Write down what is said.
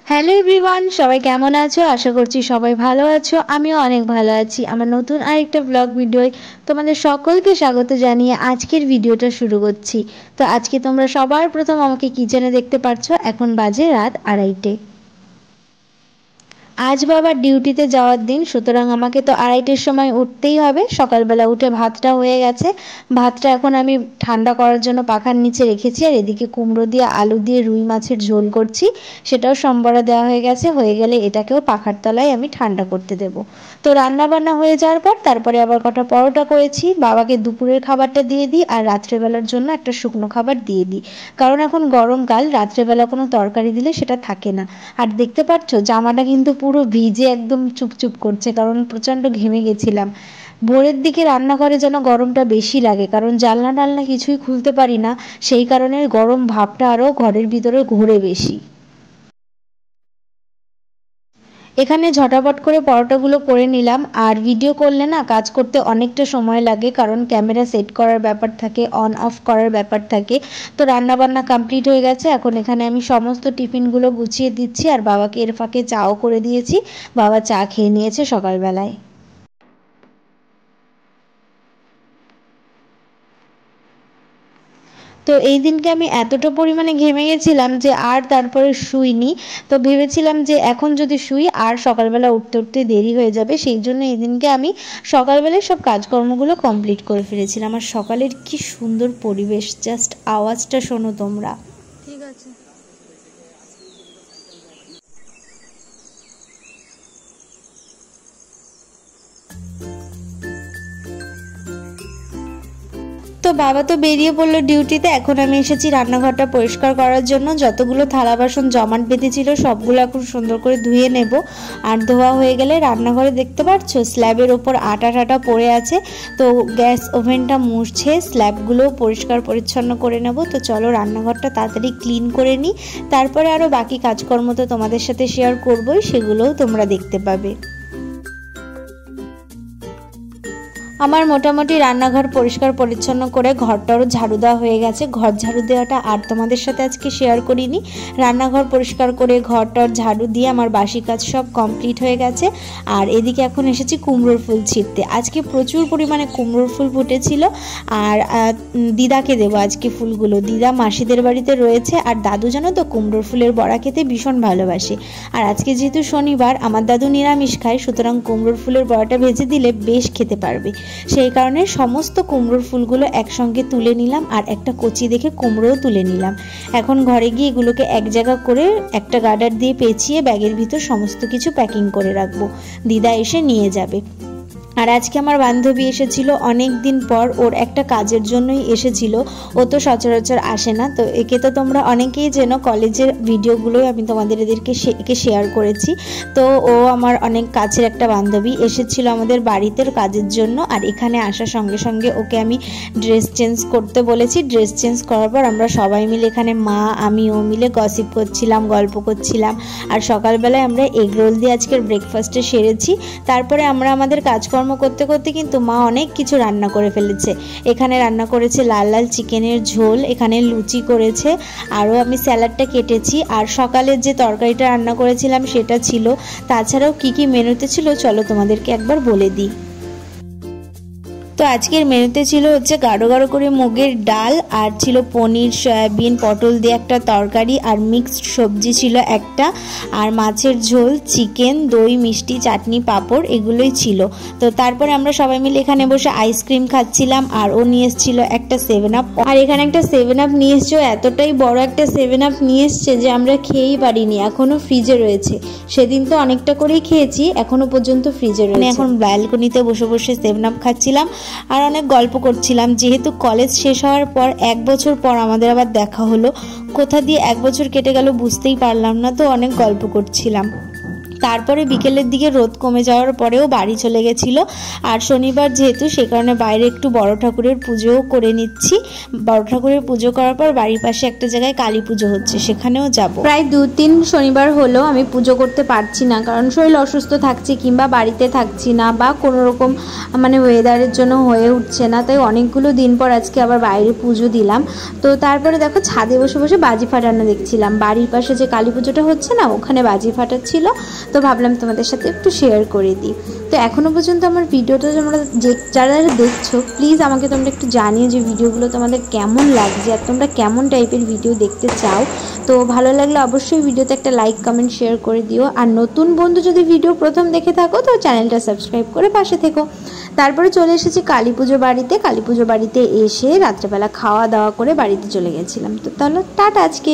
Hello everyone, সবাই কেমন আছো? আশা করছি সবাই ভালো আছো। আমিও অনেক ভালো আছি। আমার নতুন আরেকটা ব্লগ ভিডিওয় তোমাদের সকলকে স্বাগত জানিয়ে আজকের ভিডিওটা শুরু করছি। তো আজকে তোমরা সবার প্রথম আমাকে কিচেনে দেখতে পাচ্ছ। এখন বাজে রাত 2:30। আজ বাবার ডিউটিতে যাওয়ার দিন, সুতরাং আমাকে তো 2:30-র সময় উঠতেই হবে। সকালবেলা উঠে ভাতটা হয়ে গেছে। ভাতটা এখন আমি ঠান্ডা করার জন্য পাখার নিচে রেখেছি। আর এদিকে কুমড়ো দিয়ে আলু দিয়ে রুই মাছের ঝোল করছি, সেটাও সম্বরা দেওয়া হয়ে গেছে। হয়ে গেলে এটাকেও পাখার তলায় আমি ঠান্ডা করতে দেবো। তো রান্না বান্না হয়ে যাওয়ার পর তারপরে আবার কটা পরোটা করেছি। বাবাকে দুপুরের খাবারটা দিয়ে দিই আর রাত্রেবেলার জন্য একটা শুকনো খাবার দিয়ে দিই, কারণ এখন গরমকাল, রাত্রেবেলা কোনো তরকারি দিলে সেটা থাকে না। আর দেখতে পাচ্ছ জামাটা কিন্তু পুরো ভিজে একদম চুপচুপ করছে, কারণ প্রচণ্ড ঘেমে গেছিলাম। ভোরের দিকে রান্নাঘরে যেন গরমটা বেশি লাগে, কারণ জানলা টালনা কিছুই খুলতে পারি না, সেই কারণে গরম ভাবটা আরও ঘরের ভিতরে ঘোরে বেশি। এখানে ঝটাপট করে পরোটাগুলো করে নিলাম। আর ভিডিও করলে না কাজ করতে অনেকটা সময় লাগে, কারণ ক্যামেরা সেট করার ব্যাপার থাকে, অন অফ করার ব্যাপার থাকে। তো রান্নাবান্না কমপ্লিট হয়ে গেছে। এখন এখানে আমি সমস্ত টিফিনগুলো গুছিয়ে দিচ্ছি, আর বাবাকে এর ফাঁকে চাও করে দিয়েছি। বাবা চা খেয়ে নিয়েছে সকালবেলায়। তো এই দিনকে আমি এতটা পরিমাণে ঘেমে গেছিলাম যে আর তারপরে শুইনি। তো ভেবেছিলাম যে এখন যদি শুই আর সকালবেলা উঠতে উঠতে দেরি হয়ে যাবে, সেই জন্য এই দিনকে আমি সকালবেলায় সব কাজকর্মগুলো কমপ্লিট করে ফেলেছিলাম। আর সকালের কি সুন্দর পরিবেশ, জাস্ট আওয়াজটা শোনো তোমরা। ঠিক আছে। তো বাবা তো বেরিয়ে পড়লো ডিউটিতে। এখন আমি এসেছি রান্নাঘরটা পরিষ্কার করার জন্য। যতগুলো থালা বাসন জমাট বেঁধেছিল সবগুলো এখন সুন্দর করে ধুয়ে নেব। আর ধোয়া হয়ে গেলে রান্নাঘরে দেখতে পাচ্ছ স্ল্যাবের ওপর আটা টাটা পড়ে আছে। তো গ্যাস ওভেনটা মুছছে, স্ল্যাবগুলো পরিষ্কার পরিচ্ছন্ন করে নেব। তো চলো রান্নাঘরটা তাড়াতাড়ি ক্লিন করে নিই, তারপরে আরও বাকি কাজকর্ম তো তোমাদের সাথে শেয়ার করবোই, সেগুলোও তোমরা দেখতে পাবে। আমার মোটামুটি রান্নাঘর পরিষ্কার পরিচ্ছন্ন করে ঘরটারও ঝাড়ু দেওয়া হয়ে গেছে। ঘর ঝাড়ু দেওয়াটা আর তোমাদের সাথে আজকে শেয়ার করিনি। রান্নাঘর পরিষ্কার করে ঘরটার ঝাড়ু দিয়ে আমার বাসি কাজ সব কমপ্লিট হয়ে গেছে। আর এদিকে এখন এসেছি কুমড়োর ফুল ছিঁড়তে। আজকে প্রচুর পরিমাণে কুমড়োর ফুল ফুটেছিল, আর দিদাকে দেবো আজকে ফুলগুলো। দিদা মাসিদের বাড়িতে রয়েছে, আর দাদু জানো তো কুমড়োর ফুলের বড়া খেতে ভীষণ ভালোবাসে। আর আজকে যেহেতু শনিবার, আমার দাদু নিরামিষ খায়, সুতরাং কুমড়োর ফুলের বড়াটা ভেজে দিলে বেশ খেতে পারবে। সেই কারণে সমস্ত কুমড়োর ফুলগুলো একসঙ্গে তুলে নিলাম, আর একটা কচি দেখে কুমড়োও তুলে নিলাম। এখন ঘরে গিয়ে এগুলোকে এক জায়গা করে একটা গার্ডার দিয়ে পেঁচিয়ে ব্যাগের ভিতর সমস্ত কিছু প্যাকিং করে রাখবো। দিদা এসে নিয়ে যাবে। আর আজকে আমার বান্ধবী এসেছিল অনেক দিন পর, ওর একটা কাজের জন্যই এসেছিল। ও তো সচরাচর আসে না। তো একে তো তোমরা অনেকেই চেনো, কলেজের ভিডিওগুলোই আমি তোমাদের একে শেয়ার করেছি। তো ও আমার অনেক কাছের একটা বান্ধবী, এসেছিল আমাদের বাড়িতে কাজের জন্য। আর এখানে আসার সঙ্গে সঙ্গে ওকে আমি ড্রেস চেঞ্জ করতে বলেছি। ড্রেস চেঞ্জ করার পর আমরা সবাই মিলে এখানে মা, আমি, ও মিলে গসিপ করছিলাম, গল্প করছিলাম। আর সকালবেলায় আমরা এগ রোল দিয়ে আজকের ব্রেকফাস্টে সেরেছি। তারপরে আমরা আমাদের কাজকর্ম করতে করতে কিন্তু মা অনেক কিছু রান্না করে ফেলেছে। এখানে রান্না করেছে লাল লাল চিকেনের ঝোল, এখানে লুচি করেছে, আরও আমি স্যালাডটা কেটেছি। আর সকালের যে তরকারিটা রান্না করেছিলাম সেটা ছিল। তাছাড়াও কি কি মেনুতে ছিল চলো তোমাদেরকে একবার বলে দিই। তো আজকের মেনুতে ছিল হচ্ছে গাঢ় গাঢ় করে মুগের ডাল, আর ছিল পনির, সয়াবিন, পটল দিয়ে একটা তরকারি, আর মিক্সড সবজি ছিল একটা, আর মাছের ঝোল, চিকেন, দই, মিষ্টি, চাটনি, পাঁপড়, এগুলোই ছিল। তো তারপরে আমরা সবাই মিলে এখানে বসে আইসক্রিম খাচ্ছিলাম। আর ও নিয়ে এসেছিল একটা 7up, আর এখানে একটা 7up নিয়ে এসছে। এতটাই বড় একটা 7up নিয়ে এসছে যে আমরা খেয়েই পারিনি, এখনো ফ্রিজে রয়েছে। সেদিন তো অনেকটা করেই খেয়েছি, এখনো পর্যন্ত ফ্রিজে রয়েছে। এখন ব্যালকনিতে বসে বসে 7up খাচ্ছিলাম আর অনেক গল্প করছিলাম। যেহেতু কলেজ শেষ হওয়ার পর 1 বছর পর আমাদের আবার দেখা হলো। কোথা দিয়ে 1 বছর কেটে গেল বুঝতেই পারলাম না। তো অনেক গল্প করছিলাম। তারপরে বিকেলের দিকে রোদ কমে যাওয়ার পরেও বাড়ি চলে গেছিলো। আর শনিবার যেহেতু সে কারণে বাইরে একটু বড় ঠাকুরের পুজোও করে নিচ্ছি। বড় ঠাকুরের পুজো করার পর বাড়ির পাশে একটা জায়গায় কালী পুজো হচ্ছে, সেখানেও যাব। প্রায় 2-3 শনিবার হলো আমি পুজো করতে পারছি না, কারণ শরীর অসুস্থ থাকছে কিংবা বাড়িতে থাকছি না বা কোনো রকম মানে ওয়েদারের জন্য হয়ে উঠছে না। তাই অনেকগুলো দিন পর আজকে আবার বাইরে পুজো দিলাম। তো তারপরে দেখো ছাদে বসে বসে বাজি ফাটানো দেখছিলাম। বাড়ির পাশে যে কালী পুজোটা হচ্ছে না, ওখানে বাজি ফাটাচ্ছিল, তো ভাবলাম তোমাদের সাথে একটু শেয়ার করে দিই। তো এখনও পর্যন্ত আমার ভিডিওটা তোমরা যারা দেখছো প্লিজ আমাকে তোমরা একটু জানিও যে ভিডিওগুলো তোমাদের কেমন লাগছে আর তোমরা কেমন টাইপের ভিডিও দেখতে চাও। তো ভালো লাগলে অবশ্যই ভিডিওতে একটা লাইক কমেন্ট শেয়ার করে দিও। আর নতুন বন্ধু যদি ভিডিও প্রথম দেখে থাকো তো চ্যানেলটা সাবস্ক্রাইব করে পাশে থেকো। তারপরে চলে এসেছি কালী পুজো বাড়িতে। কালী পুজো বাড়িতে এসে রাত্রেবেলা খাওয়া দাওয়া করে বাড়িতে চলে গেছিলাম। তো তাহলে টাটা আজকে।